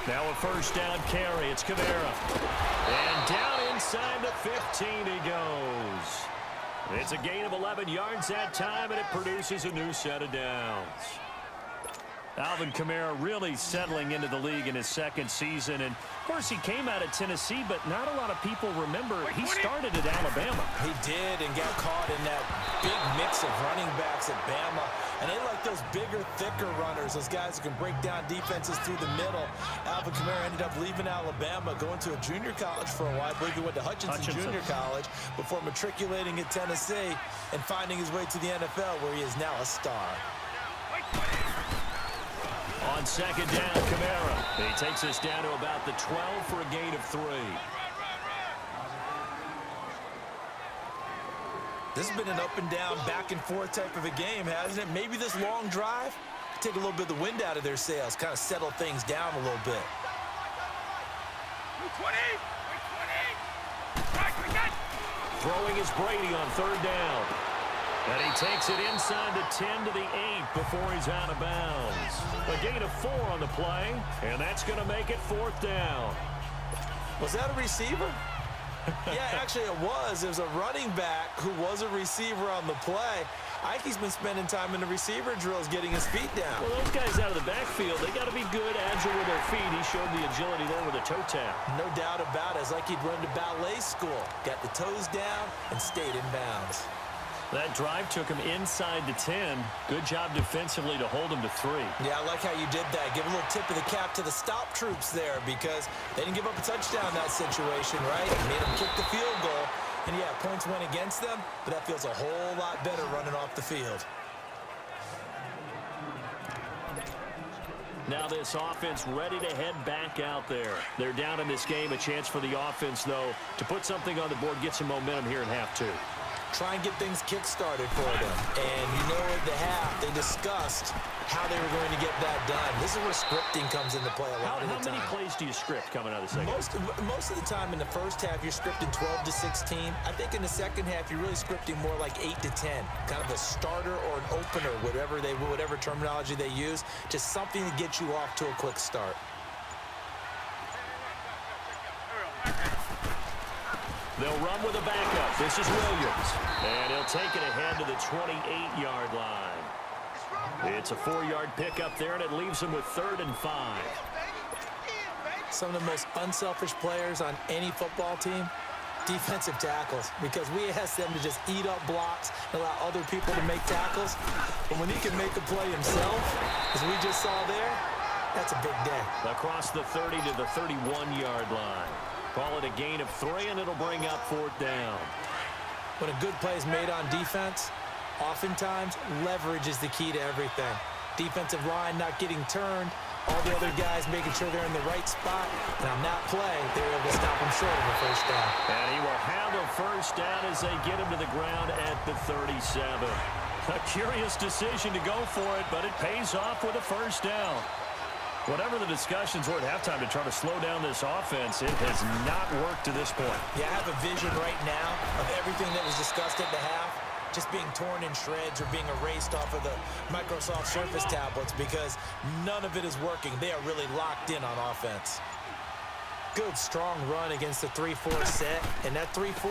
Now a first down carry. It's Kamara. And down inside the 15 he goes. It's a gain of 11 yards that time, and it produces a new set of downs. Alvin Kamara really settling into the league in his second season. And, of course, he came out of Tennessee, but not a lot of people remember he started at Alabama. He did, and got caught in that big mix of running backs at Bama. And they like those bigger, thicker runners, those guys who can break down defenses through the middle. Alvin Kamara ended up leaving Alabama, going to a junior college for a while. I believe he went to Hutchinson Junior College before matriculating at Tennessee and finding his way to the NFL, where he is now a star. On second down, Kamara. He takes us down to about the 12 for a gain of 3. This has been an up-and-down, back-and-forth type of a game, hasn't it? Maybe this long drive, take a little bit of the wind out of their sails, kind of settle things down a little bit. Throwing is Brady on third down. And he takes it inside the 10 to the 8 before he's out of bounds. A gain of 4 on the play, and that's going to make it fourth down. Was that a receiver? Yeah, actually it was. There's a running back who was a receiver on the play. Ike's been spending time in the receiver drills getting his feet down. Well, those guys out of the backfield, they got to be good, agile with their feet. He showed the agility there with a toe tap. No doubt about it. It's like he'd run to ballet school. Got the toes down and stayed in bounds. That drive took him inside the 10. Good job defensively to hold him to 3. Yeah, I like how you did that. Give a little tip of the cap to the stop troops there, because they didn't give up a touchdown in that situation, right? Made them kick the field goal. And, yeah, points went against them, but that feels a whole lot better running off the field. Now this offense ready to head back out there. They're down in this game. A chance for the offense, though, to put something on the board, get some momentum here in half 2. Try and get things kick-started for them. And you know at the half, they discussed how they were going to get that done. This is where scripting comes into play a lot of the time. How many plays do you script coming out of the second? Most of the time in the first half, you're scripting 12 to 16. I think in the second half, you're really scripting more like 8 to 10. Kind of a starter or an opener, whatever terminology they use. Just something to get you off to a quick start. They'll run with a backup. This is Williams. And he'll take it ahead to the 28-yard line. It's a 4-yard pickup there, and it leaves him with 3rd and 5. Some of the most unselfish players on any football team, defensive tackles, because we ask them to just eat up blocks and allow other people to make tackles. But when he can make a play himself, as we just saw there, that's a big day. Across the 30 to the 31-yard line. Call it a gain of 3, and it'll bring up 4th down. When a good play is made on defense, oftentimes leverage is the key to everything. Defensive line not getting turned, all the other guys making sure they're in the right spot, and on that play, they were able to stop him short of a first down. And he will have a first down as they get him to the ground at the 37. A curious decision to go for it, but it pays off with a first down. Whatever the discussions were at halftime to try to slow down this offense, it has not worked to this point. Yeah, I have a vision right now of everything that was discussed at the half just being torn in shreds or being erased off of the Microsoft Surface tablets, because none of it is working. They are really locked in on offense. Good, strong run against the 3-4 set. And that 3-4,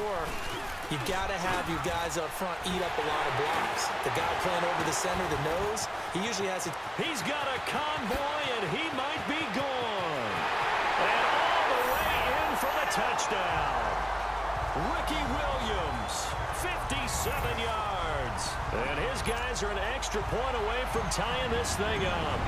you've got to have your guys up front eat up a lot of blocks. The guy playing over the center, the nose, he usually has it. He's got a convoy, and he might be gone. And all the way in for the touchdown. Ricky Williams, 57 yards. And his guys are an extra point away from tying this thing up.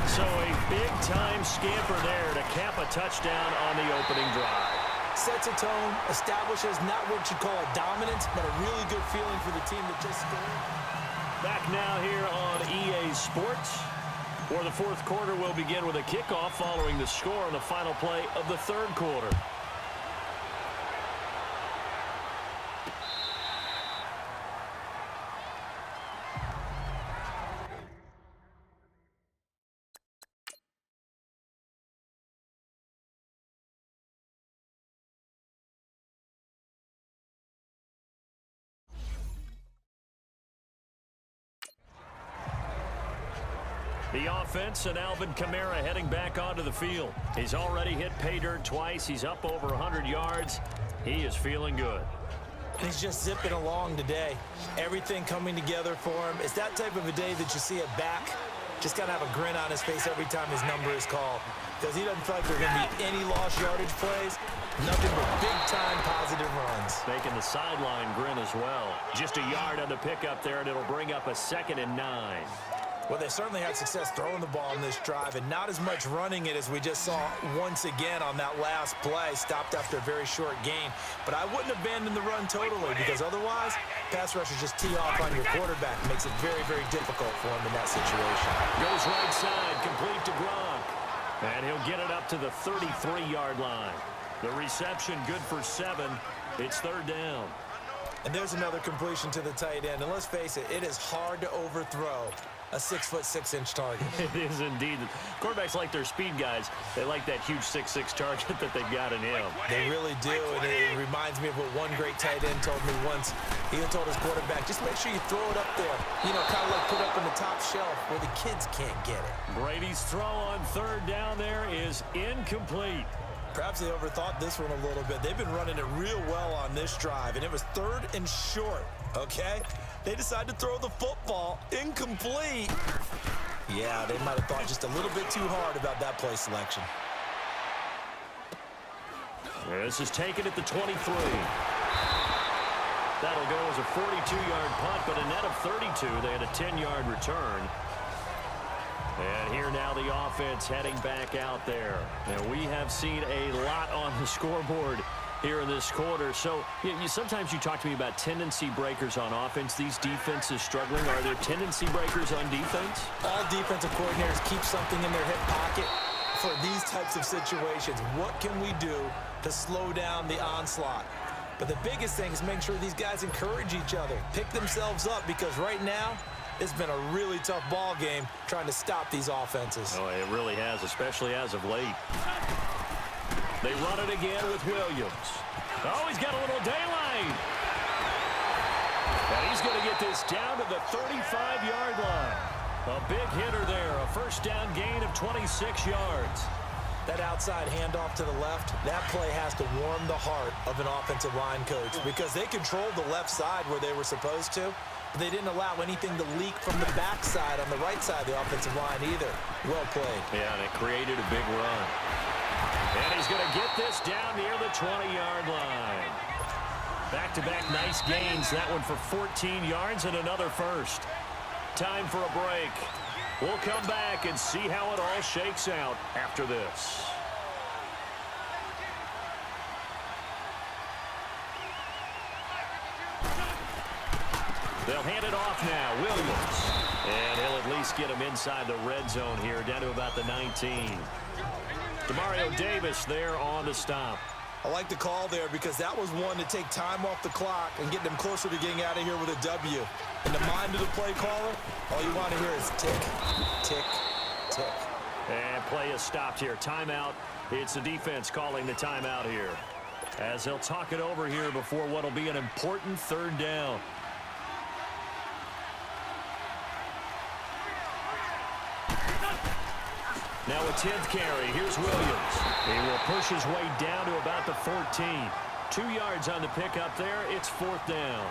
So a big-time scamper there to cap a touchdown on the opening drive. Sets a tone, establishes not what you'd call a dominance, but a really good feeling for the team that just scored. Back now here on EA Sports, where the fourth quarter will begin with a kickoff following the score on the final play of the third quarter. The offense and Alvin Kamara heading back onto the field. He's already hit pay dirt twice. He's up over 100 yards. He is feeling good. He's just zipping along today. Everything coming together for him. It's that type of a day that you see a back just kind of have a grin on his face every time his number is called, because he doesn't feel like there are going to be any lost yardage plays. Nothing but big-time positive runs. Making the sideline grin as well. Just a yard on the pickup there, and it'll bring up a 2nd and 9. Well, they certainly had success throwing the ball in this drive, and not as much running it as we just saw once again on that last play. Stopped after a very short gain. But I wouldn't abandon the run totally, because otherwise, pass rushers just tee off on your quarterback. Makes it very, very difficult for him in that situation. Goes right side, complete to Gronk. And he'll get it up to the 33-yard line. The reception good for 7. It's 3rd down. And there's another completion to the tight end. And let's face it, it is hard to overthrow a 6'6" target. It is indeed. Quarterbacks like their speed guys. They like that huge 6'6" target that they've got in him. They really do, and it reminds me of what one great tight end told me once. He told his quarterback, just make sure you throw it up there. You know, kind of like put up on the top shelf where the kids can't get it. Brady's throw on 3rd down there is incomplete. Perhaps they overthought this one a little bit. They've been running it real well on this drive, and it was 3rd and short, okay? They decided to throw the football incomplete. Yeah, they might have thought just a little bit too hard about that play selection. This is taken at the 23. That'll go as a 42-yard punt, but a net of 32. They had a 10-yard return. And here now the offense heading back out there. And we have seen a lot on the scoreboard here in this quarter. So sometimes you talk to me about tendency breakers on offense. These defenses struggling. Are there tendency breakers on defense? All defensive coordinators keep something in their hip pocket for these types of situations. What can we do to slow down the onslaught? But the biggest thing is making sure these guys encourage each other, pick themselves up, because right now it's been a really tough ball game trying to stop these offenses. Oh, it really has, especially as of late. They run it again with Williams. Oh, he's got a little daylight. And he's going to get this down to the 35-yard line. A big hitter there, a 1st down gain of 26 yards. That outside handoff to the left, that play has to warm the heart of an offensive line coach, because they controlled the left side where they were supposed to, but they didn't allow anything to leak from the backside on the right side of the offensive line either. Well played. Yeah, and it created a big run. And he's going to get this down near the 20-yard line. Back-to-back nice gains. That one for 14 yards and another 1st. Time for a break. We'll come back and see how it all shakes out after this. They'll hand it off now. Williams. And he'll at least get him inside the red zone here, down to about the 19. Demario Davis there on the stop. I like the call there, because that was one to take time off the clock and get them closer to getting out of here with a W. In the mind of the play caller, all you want to hear is tick, tick, tick. And play is stopped here. Timeout. It's the defense calling the timeout here, as they'll talk it over here before what will be an important 3rd down. Now a 10th carry. Here's Williams. He will push his way down to about the 14. 2 yards on the pickup there. It's 4th down.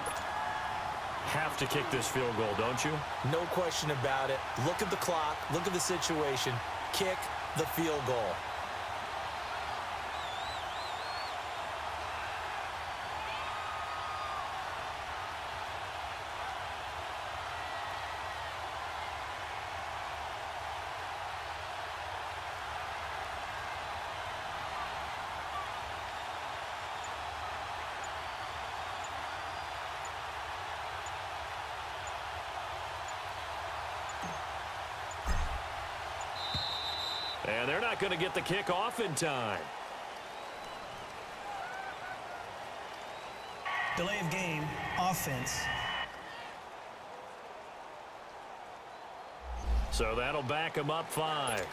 Have to kick this field goal, don't you? No question about it. Look at the clock. Look at the situation. Kick the field goal. And they're not going to get the kick off in time. Delay of game, offense. So that'll back him up 5.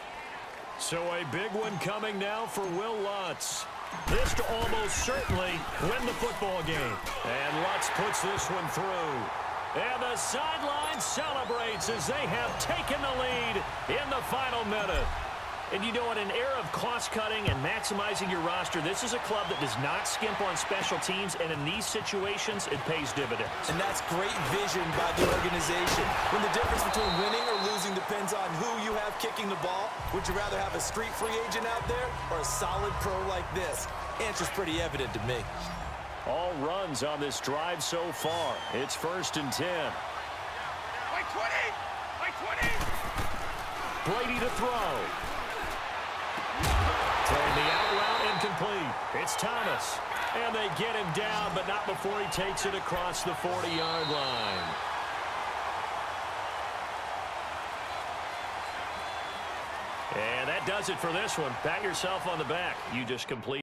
So a big one coming now for Will Lutz. This to almost certainly win the football game. And Lutz puts this one through. And the sideline celebrates as they have taken the lead in the final minute. And you know, in an era of cost-cutting and maximizing your roster, this is a club that does not skimp on special teams, and in these situations, it pays dividends. And that's great vision by the organization. When the difference between winning or losing depends on who you have kicking the ball, would you rather have a street free agent out there or a solid pro like this? Answer's pretty evident to me. All runs on this drive so far. It's 1st and 10. By 20! By 20! Brady to throw. Throwing the out route incomplete. It's Thomas. And they get him down, but not before he takes it across the 40-yard line. And that does it for this one. Pat yourself on the back. You just complete.